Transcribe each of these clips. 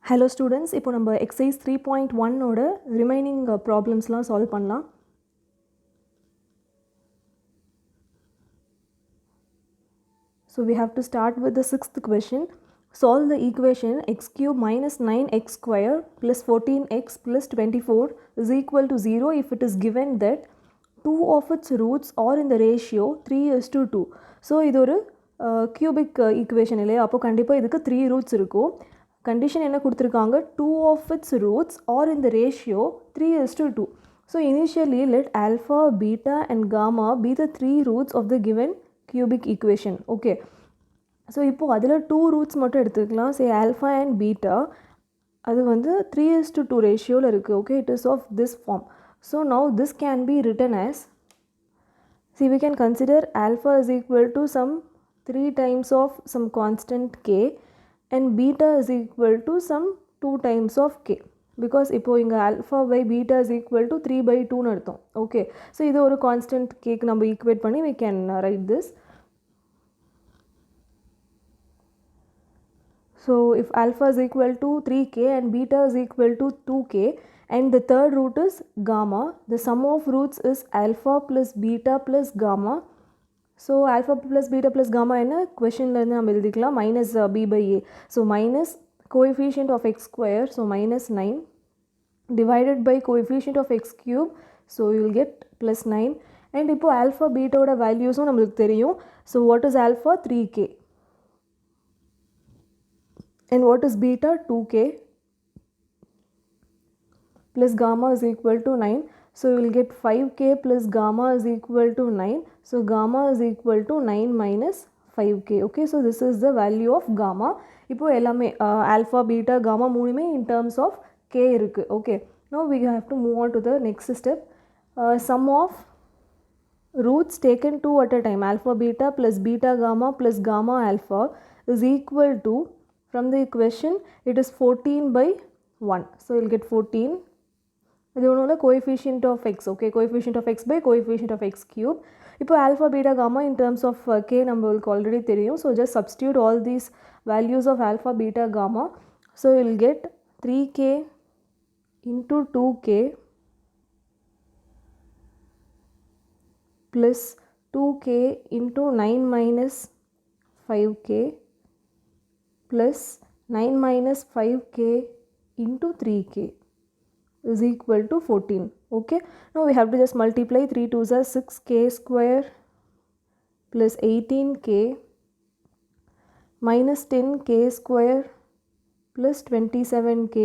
Hello students, இப்போ நம்ம exercise 3.1 ஓட remaining problemsலாம் solve பண்ணலாம். So we have to start with the sixth question. Solve the equation x cube minus 9x square plus 14x plus 24 is equal to 0 if it is given that two of its roots are in the ratio 3:2. So இது ஒரு cubic equation இல்லையா, அப்போ கண்டிப்பாக இதுக்கு 3 roots இருக்கும். Condition என்ன கொடுத்துருக்காங்க, 2 of its roots are in the ratio 3:2. So initially let alpha, beta and gamma be the 3 roots of the given cubic equation. Okay, so இப்போது அதில் 2 roots மட்டும் எடுத்துக்கலாம். say alpha and beta, அது வந்து 3:2 ரேஷியோவில் இருக்குது. okay, it is of this form. So now this can be written as, see, we can consider alpha is equal to some 3 times of some constant k and beta is equal to some 2 times of k, because இப்போ இங்கே alpha by beta is equal to 3/2 அர்த்தம். okay, so இது ஒரு constant k க்கு நம்ம equate பண்ணி we can write this. So if alpha is equal to 3k and beta is equal to 2k and the third root is gamma, the sum of roots is alpha plus beta plus gamma. So alpha plus beta plus gamma என்ன questionல இருந்து நம்ம எழுதிக்கலாம், minus b by a. So minus coefficient of x square, so minus 9 divided by coefficient of x cube, so you will get plus 9. and இப்போ alpha beta ஓட valuesம் நம்மளுக்கு தெரியும். So what is alpha? 3k. and what is beta? 2k plus gamma is equal to 9. So you will get 5k plus gamma is equal to 9. So gamma is equal to 9 minus 5k. okay, so this is the value of gamma. இப்போ எல்லாமே alpha, beta, gamma மூணுமே in terms of k இருக்கு. okay, now we have to move on to the next step. Sum of roots taken 2 at a time, alpha beta plus beta gamma plus gamma alpha is equal to, from the equation it is 14 by 1. so you will get 14. இது ஒன்றும் coefficient of x. okay, coefficient of x by coefficient of x cube. இப்போ alpha beta gamma in terms of k நம்மளுக்கு already தெரியும். so just substitute all these values of alpha beta gamma. so you will get 3k into 2k plus 2k into 9 minus 5k plus 9 minus 5k into 3k is equal to 14. okay, now we have to just multiply 3 2s are 6k square plus 18k minus 10k square plus 27k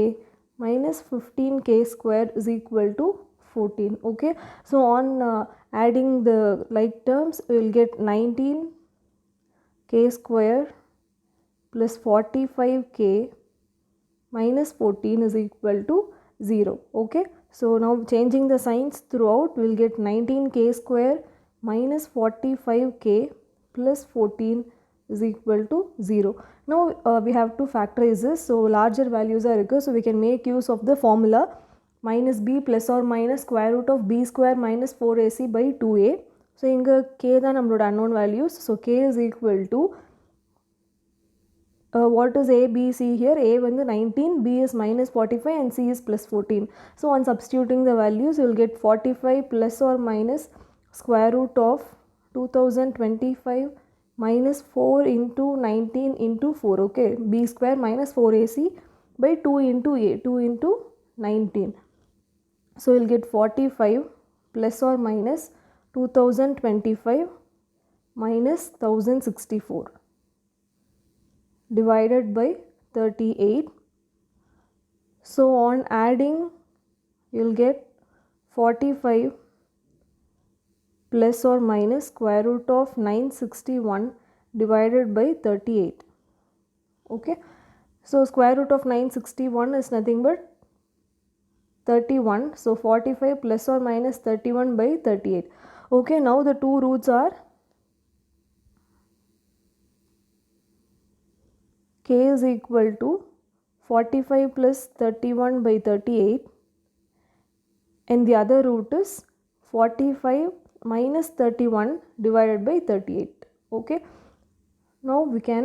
minus 15k square is equal to 14. okay, so on adding the like terms we will get 19k square plus 45k minus 14 is equal to 0. okay, so now changing the signs throughout we will get 19k square minus 45k plus 14 is equal to 0. now we have to factorize this. so larger values are irukku, so we can make use of the formula minus b plus or minus square root of b square minus 4ac by 2a. so inga k தான் நம்மளோட unknown values. so k is equal to what is a, b, c here? a வந்து 19, b is minus 45 and c is plus 14. so on substituting the values you will get 45 plus or minus square root of 2025 minus 4 into 19 into 4. okay, b square minus 4ac by 2 into a, 2 into 19. so you will get 45 plus or minus 2025 minus 1064 divided by 38. so on adding you will get 45 plus or minus square root of 961 divided by 38. okay, so square root of 961 is nothing but 31. so 45 plus or minus 31 by 38. okay, now the two roots are k is equal to 45 plus 31 by 38 and the other root is 45 minus 31 divided by 38. okay, now we can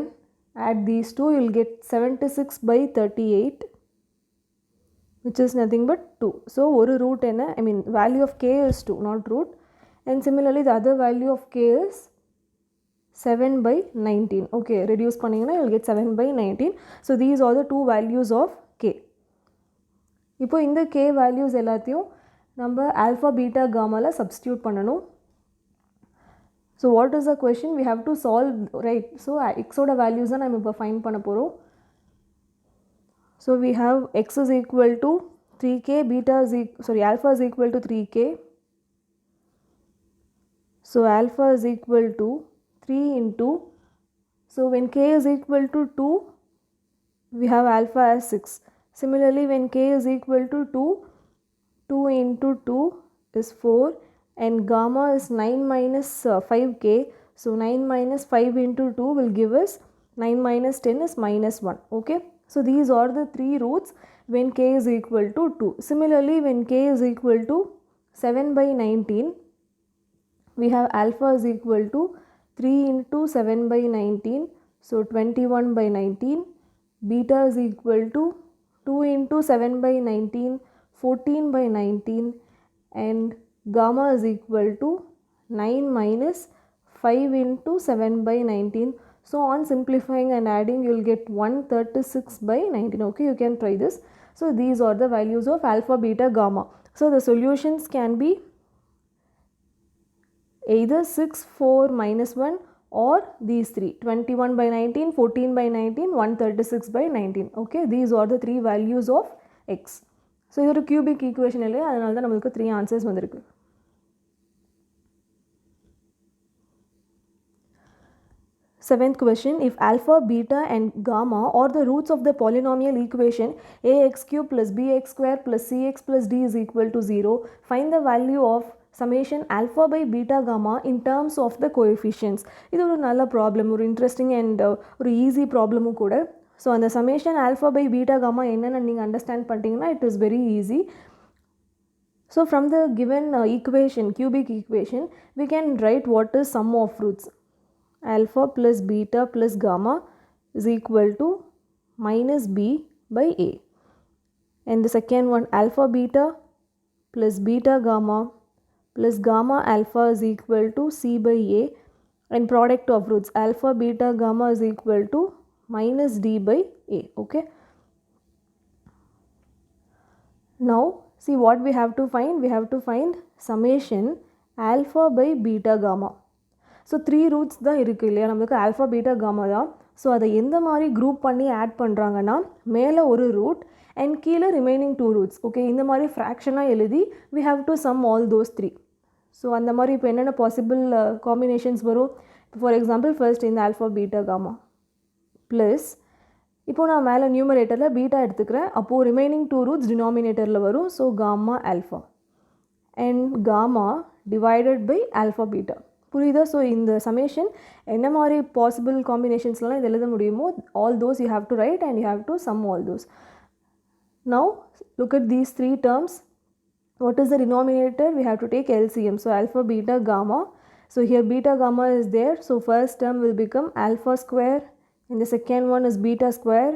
add these two. You will get 76 by 38 which is nothing but 2. So one root enna, I mean value of k is 2, not root. And similarly the other value of k is 7 by 19. Okay, reduce panningana you will get 7 by 19. So these are the two values of k. இப்போ இந்த k values எல்லாத்தையும் நம்ம alpha beta gamma la substitute பண்ணனும். So what is the question? We have to solve, right? So x oda values தான் நம்ம இப்போ find பண்ண போறோம். So we have x is equal to 3k, beta is alpha is equal to 3k. So alpha is equal to 3 into, so when k is equal to 2, we have alpha as 6. Similarly, when k is equal to 2, 2 into 2 is 4 and gamma is 9 minus 5k. So 9 minus 5 into 2 will give us 9 minus 10 is minus 1. Okay. So these are the three roots when k is equal to 2. Similarly, when k is equal to 7 by 19, we have alpha is equal to 3 into 7 by 19. So 21 by 19. Beta is equal to 2 into 7 by 19, 14 by 19, and gamma is equal to 9 minus 5 into 7 by 19. So on simplifying and adding, you will get 136 by 19. Okay, you can try this. So these are the values of alpha, beta, gamma. So the solutions can be either 6, 4, minus 1 or these three, 21 by 19, 14 by 19, 136 by 19. Okay, these are the three values of x. So இது ஒரு cubic equation இல்லையா, அதனால தான் நமக்கு 3 answers வந்திருக்கு. Seventh question, if alpha, beta and gamma are the roots of the polynomial equation ax cube plus bx square plus cx plus d is equal to 0, find the value of summation alpha by beta gamma in terms of the coefficients. இது ஒரு நல்ல problem, ஒரு interesting and ஒரு easy problem கூட. So அந்த summation alpha by beta gamma என்னன்னு நீங்கள் understand பண்ணிட்டீங்கன்னா it is very easy. So from the given equation, cubic equation, we can write what is sum of roots. Alpha plus beta plus gamma is equal to minus b by a. And the second one, alpha beta plus beta gamma plus gamma alpha is equal to c by a, and product of roots alpha beta gamma is equal to minus d by a. Okay. Now see what we have to find. We have to find summation alpha by beta gamma. So 3 roots தான் இருக்குது இல்லையா, நம்மளுக்கு alpha beta gamma தான். So அதை எந்த மாதிரி group பண்ணி add பண்ணுறாங்கன்னா, மேலே ஒரு ரூட் அண்ட் கீழே ரிமைனிங் 2 ரூட்ஸ். ஓகே, இந்த மாதிரி ஃப்ராக்ஷனாக எழுதி we have to sum all those 3. So அந்த மாதிரி இப்போ என்னென்ன பாசிபிள் காம்பினேஷன்ஸ் வரும். ஃபார் எக்ஸாம்பிள் ஃபர்ஸ்ட் இந்த ஆல்ஃபா பீட்டா காமா ப்ளஸ், இப்போது நான் மேலே நியூமரேட்டரில் பீட்டா எடுத்துக்கிறேன், அப்போது ரிமைனிங் 2 ரூட்ஸ் டினாமினேட்டரில் வரும். So gamma alpha and gamma divided by alpha beta. புரியுதா? ஸோ இந்த சமேஷன் என்ன மாதிரி பாசிபிள் காம்பினேஷன்ஸ்லாம் இது எழுத முடியுமோ all those you have to write and you have to sum all those. Now look at these 3 terms. What is the denominator? We have to take LCM. So alpha, beta, gamma. So here beta, gamma is there. So first term will become alpha square and the second one is beta square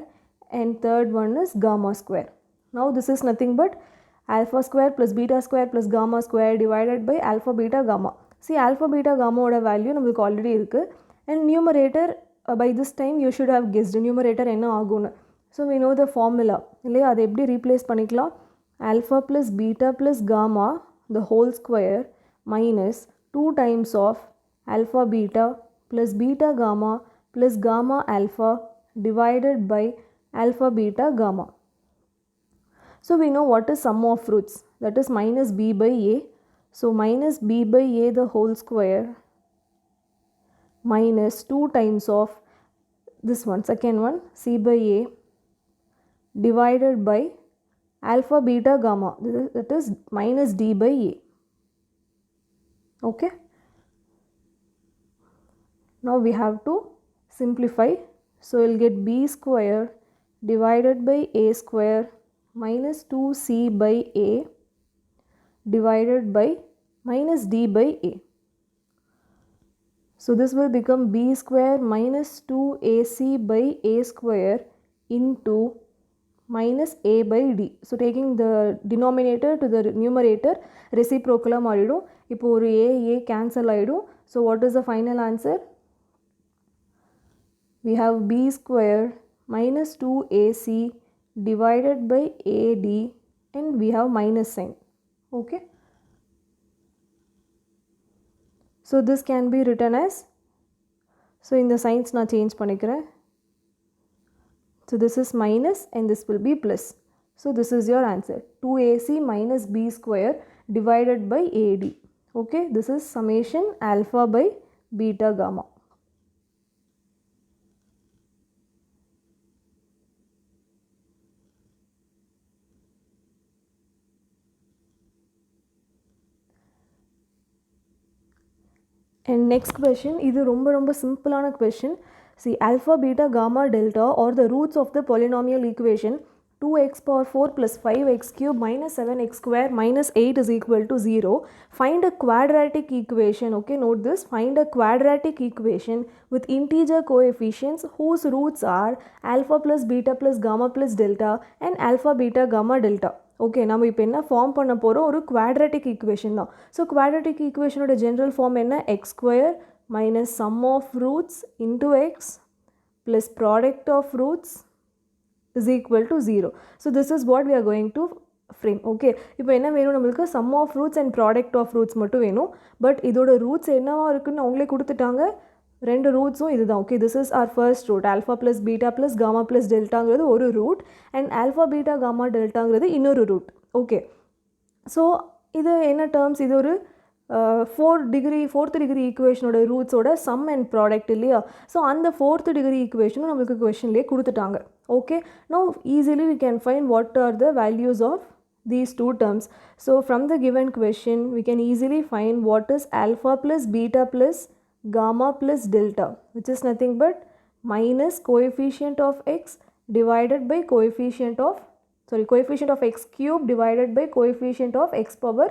and third one is gamma square. Now this is nothing but alpha square plus beta square plus gamma square divided by alpha, beta, gamma. See alpha, beta, gamma oda value நமக்கு already இருக்கு. And numerator by this time you should have guessed numerator என்ன ஆகும்னு. So we know the formula. இல்லையா, அதை எப்படி replace பண்ணிக்கலாம்? Alpha plus beta plus gamma the whole square minus 2 times of alpha beta plus beta gamma plus gamma alpha divided by alpha beta gamma. So we know what is sum of roots, that is minus b by a. So minus b by a the whole square minus 2 times of this one, second one, c by a divided by alpha beta gamma, that is minus d by a. Okay. Now we have to simplify. So we'll get b square divided by a square minus 2c by a divided by minus d by a. So this will become b square minus 2ac by a square into minus a by d. So taking the denominator to the numerator reciprocal மாறிடும். இப்போ ஒரு a cancel ஆயிடும். So what is the final answer? We have b square minus 2ac divided by ad and we have minus sign. Okay. So this can be written as, so in the signs na change பண்ணிக்கிறேன். So this is minus and this will be plus. So this is your answer, 2ac minus b square divided by ad. Okay, this is summation alpha by beta gamma. And next question, இது ரொம்ப சிம்பிளான question. See, alpha, beta, gamma, delta or the roots of the polynomial equation 2x power 4 plus 5x cube minus 7x square minus 8 is equal to 0. Find a quadratic equation. Okay, note this. Find a quadratic equation with integer coefficients whose roots are alpha plus beta plus gamma plus delta and alpha, beta, gamma, delta. Okay, நம்ம இப்போ என்ன form பண்ண போகிறோம், ஒரு quadratic equation தான். So quadratic ஈக்குவேஷனோட general form என்ன, x square minus sum of roots into x plus product of roots is equal to 0. So this is what we are going to frame. Okay, இப்போ என்ன வேணும் நம்மளுக்கு, sum of roots and product of roots மட்டும் வேணும். But இதோட roots என்னவா இருக்குன்னு அவங்களே கொடுத்துட்டாங்க, ரெண்டு ரூட்ஸும் இதுதான். Okay, this is our first root, alpha plus beta plus gamma plus டெல்டாங்கிறது ஒரு root and alpha beta gamma டெல்டாங்கிறது இன்னொரு ரூட். ஓகே, ஸோ இது என்ன டேர்ம்ஸ், இது ஒரு ஃபோர்த் டிகிரி ஈக்குவேஷனோட ரூட்ஸோட சம் அண்ட் ப்ராடக்ட் இல்லையா. ஸோ அந்த ஃபோர்த் டிகிரி ஈக்குவேஷனும் நம்மளுக்கு கொஷன்லேயே கொடுத்துட்டாங்க. Okay, now easily we can find what are the values of these two terms. So from the given question we can easily find what is alpha plus beta plus gamma plus delta, which is nothing but minus coefficient of x divided by coefficient of x cube divided by coefficient of x power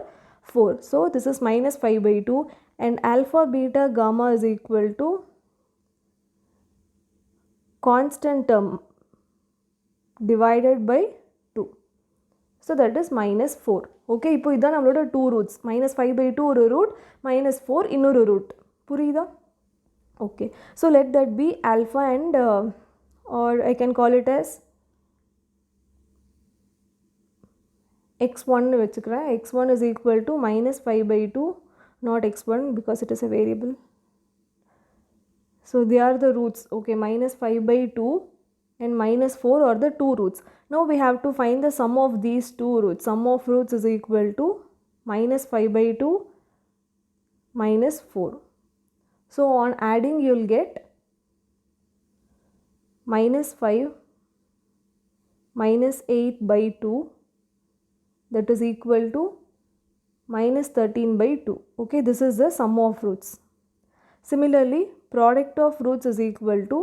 4. So this is minus 5 by 2 and alpha beta gamma is equal to constant term divided by 2. So that is minus 4. Okay, இப்போ இதான் நம்மளோட 2 roots, minus 5 by 2 ஒரு root, minus 4 இன்னொரு root. புரியுதா? Okay, so let that be alpha and or I can call it as x1 வச்சுக்கிறேன். x1 is equal to minus 5 by 2, not x1 because it is a variable. So they are the roots. Okay, minus 5 by 2 and minus 4 are the two roots. Now we have to find the sum of these two roots. Sum of roots is equal to minus 5 by 2 minus 4. So on adding you will get minus 5 minus 8 by 2, that is equal to minus 13 by 2. Okay, this is the sum of roots. Similarly, product of roots is equal to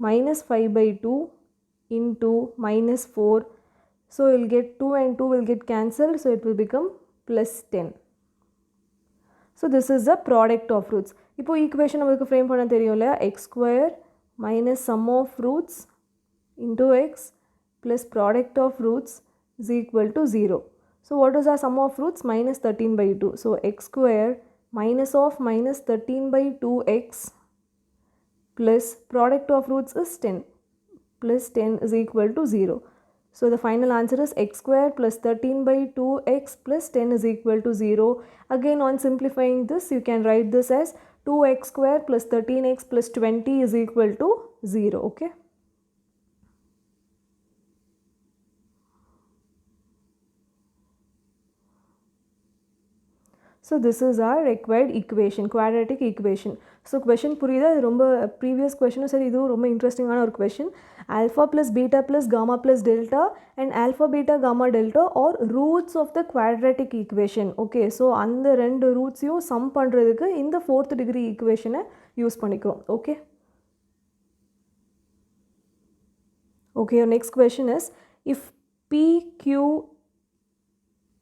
minus 5 by 2 into minus 4. So you will get 2 and 2 will get cancelled. So it will become plus 10. So this is the product of roots. இப்போ equation நம்மளுக்கு frame பண்ண தெரியும்ல, x square minus sum of roots into x plus product of roots is equal to 0. So what is our sum of roots? Minus 13 by 2. So x square minus of minus 13 by 2x plus product of roots is 10 plus 10 is equal to 0. So the final answer is x square plus 13 by 2x plus 10 is equal to 0. Again, on simplifying this, you can write this as 2x square plus 13x plus 20 is equal to 0. Okay. So this is our required equation, quadratic equation. So question புரியுதா, இது ரொம்ப previous questionும் சரி, இதுவும் ரொம்ப இன்ட்ரெஸ்டிங்கான ஒரு question. Alpha plus beta plus gamma plus delta and alpha beta gamma delta or roots of the quadratic equation. Okay, so அந்த ரெண்டு ரூட்ஸையும் சம் பண்ணுறதுக்கு இந்த 4th degree equation யூஸ் பண்ணிக்கிறோம். Okay. Okay, your next question is, if P, Q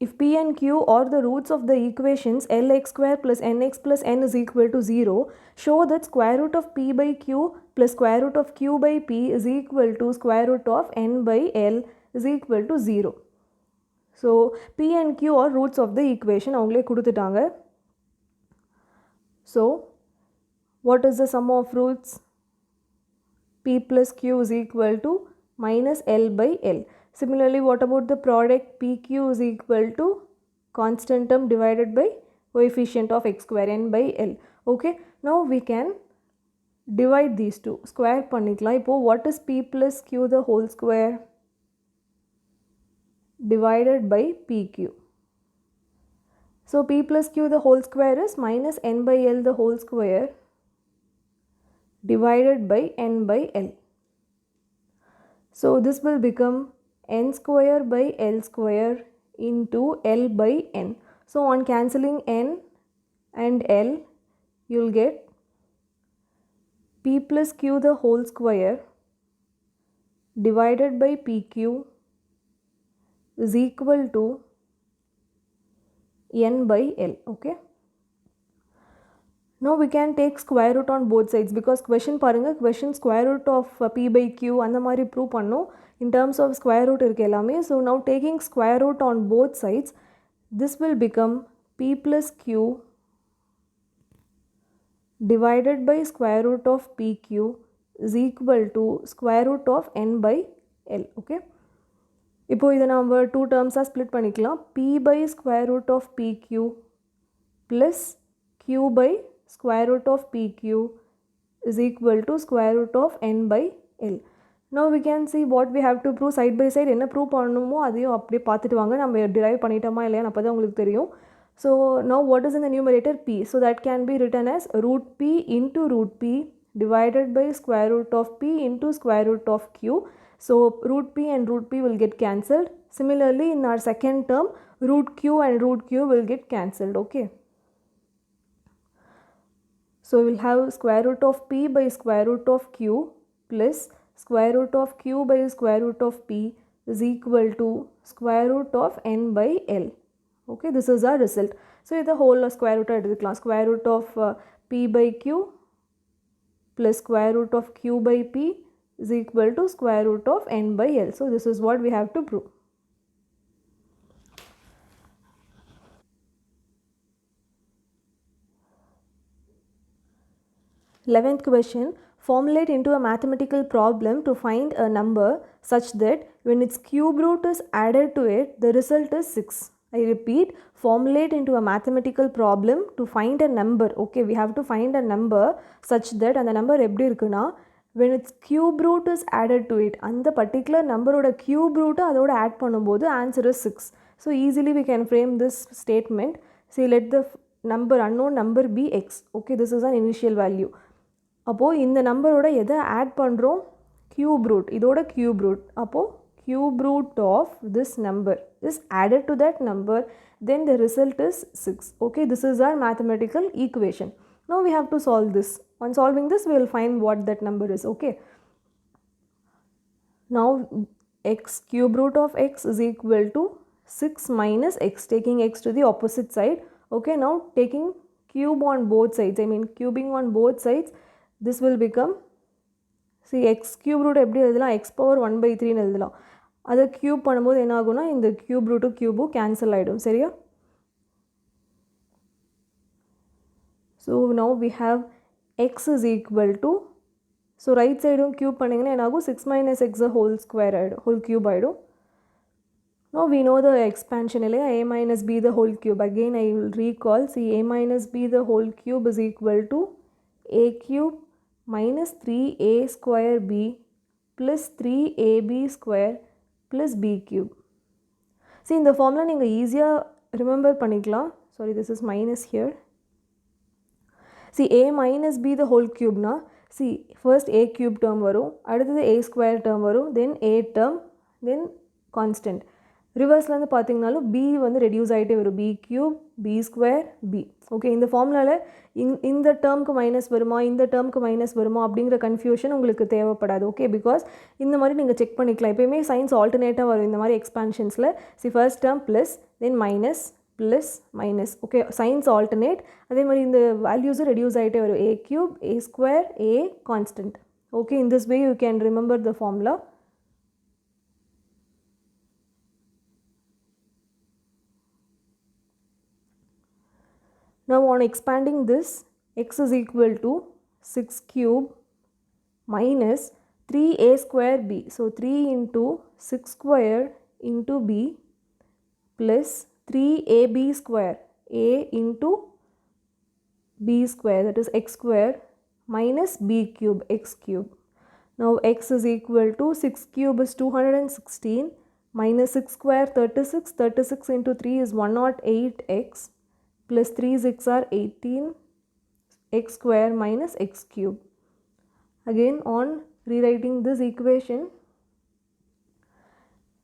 If P and Q are the roots of the equations Lx square plus nx plus n is equal to 0, show that square root of P by Q plus square root of Q by P is equal to square root of n by L is equal to 0. So, P and Q are roots of the equation. அவங்களே கொடுத்துட்டாங்க. So, what is the sum of roots? P plus Q is equal to minus L by L. Similarly, what about the product PQ is equal to constant term divided by coefficient of x square n by L. Okay, now we can divide these two. Square பண்ணிக்கலாம். இப்போ what is P plus Q the whole square? Divided by PQ. So, P plus Q the whole square is minus n by L the whole square divided by n by L. So, this will become n square by L square into L by n. So, on cancelling n and L, you will get P plus Q the whole square divided by PQ is equal to n by L. Okay. Now we can take square root on both sides because question parunga, question square root of P by Q and the mari prove pannom in terms of square root irukku ellame. So now taking square root on both sides, this will become P plus Q divided by square root of PQ is equal to square root of n by L. Okay. இப்போ இதை நம்ம two டேர்ம்ஸாக split பண்ணிக்கலாம். P by square root of PQ plus Q by square root of PQ is equal to square root of n by L. Now we can see what we have to prove side by side. என்ன prove பண்ணணுமோ அதையும் அப்படியே பார்த்துட்டு வாங்க. நம்ம drive பண்ணிட்டோமா இல்லையான்னு அப்போ தான் உங்களுக்கு தெரியும். So now what is in the numerator? P. So that can be written as root P into root P divided by square root of P into square root of Q. So root P and root P will get cancelled. Similarly, in our second term, root Q and root Q will get cancelled. Okay. So we will have square root of P by square root of Q plus square root of Q by square root of P is equal to square root of n by L. Okay, this is our result. So the whole square root எடுத்துக்கலாம். Square root of P by Q plus square root of Q by P is equal to square root of n by L. So this is what we have to prove. Eleventh question, formulate into a mathematical problem to find a number such that when its cube root is added to it, the result is 6. I repeat, formulate into a mathematical problem to find a number. Okay, we have to find a number such that and the number எப்படி இருக்குன்னா when its cube root is added to it, அந்த particular number cube root அதோட add பண்ணும்போது answer is 6. So easily we can frame this statement. See, let the number unknown number be x. Okay, this is an initial value. அப்போது இந்த நம்பரோட எதை add பண்ணுறோம்? cube root. இதோட cube root. அப்போது cube root of this number is added to that number, then the result is 6. Okay, this is our mathematical equation. Now we have to solve this. On solving this, we will find what that number is. Okay. Now x cube root of x is equal to 6 minus x, taking x to the opposite side. Okay, now taking cube on both sides, I mean cubing on both sides, this will become, see, x cube root எப்படி எழுதலாம்? x power 1 by 3 எழுதலாம். அதை cube பண்ணும்போது என்ன ஆகும்னா இந்த cube root cube cancel ஆகிடும். சரியா? So now we have x is equal to, so right side cube பண்ணிங்கன்னா என்ன ஆகும்? 6 minus x whole square ஆகிடும், whole cube ஆகிடும். Now we know the expansion இல்லையா? a minus b the whole cube. Again I will recall, see, a minus b the whole cube is equal to a cube minus 3a square b plus 3ab square plus b cube. See, இந்த formula நீங்கள் ஈஸியாக remember பண்ணிக்கலாம். Sorry, this is minus here. See, a minus b the whole cube na, see, first a cube term varum, அடுத்தது a square term varum, then a term, then constant. ரிவர்ஸ்லேருந்து பார்த்தீங்கனாலும் b வந்து reduce ஆகிட்டே வரும் b cube b square b. Okay, இந்த ஃபார்முலாவில் இந்த டேர்முக்கு minus வருமா இந்த டேர்முக்கு மைனஸ் வருமா அப்படிங்கிற கன்ஃபியூஷன் உங்களுக்கு தேவைப்படாது. ஓகே, பிகாஸ் இந்த மாதிரி நீங்கள் செக் பண்ணிக்கலாம். எப்பயுமே சைன்ஸ் ஆல்டர்னேட்டாக வரும் இந்த மாதிரி எக்ஸ்பான்ஷன்ஸில். First term plus then minus plus minus. Okay, signs alternate. அதே மாதிரி இந்த வேல்யூஸும் ரெடியூஸ் ஆகிட்டே வரும். a cube a square a constant. Okay, in this way you can remember the formula. Now on expanding this, x is equal to 6 cube minus 3a square b. So 3 into 6 square into b plus 3ab square, a into b square, that is x square minus b cube, x cube. Now x is equal to 6 cube is 216 minus 6 square 36, 36 into 3 is 108x plus 3 6 are 18 x square minus x cube. Again on rewriting this equation,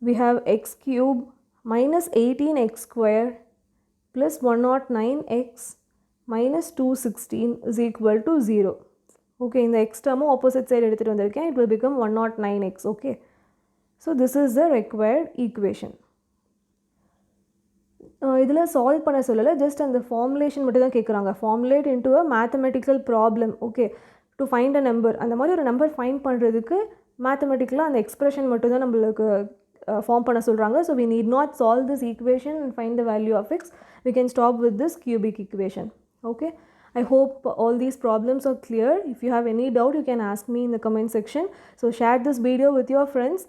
we have x cube minus 18x square plus 109x minus 216 is equal to 0. Okay, in the x term opposite side எடுத்துட்டு வந்திருக்கேன். It will become 109x. Okay, so this is the required equation. இதில் solve பண்ண சொல்லலை, just அந்த formulation மட்டும் தான் கேட்குறாங்க. Formulate into a mathematical problem. Okay, to find a number. அந்த மாதிரி ஒரு நம்பர் ஃபைண்ட் பண்ணுறதுக்கு மேத்தமெட்டிக்கலாக அந்த எக்ஸ்பிரஷன் மட்டும் தான் நம்மளுக்கு ஃபார்ம் பண்ண சொல்கிறாங்க. So we need not solve this equation and find the value of x. We can stop with this cubic equation. Okay, I hope all these problems are clear. If you have any doubt, you can ask me in the comment section. So share this video with your friends.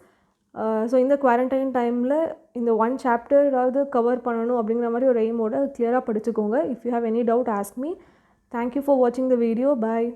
So இந்த quarantine டைமில் இந்த one சாப்டராவது cover பண்ணணும் அப்படிங்கிற மாதிரி ஒரு எய்மோட கிளியராக படிச்சுக்கோங்க. If you have any doubt ask me. Thank you for வாட்சிங் த வீடியோ. பாய்.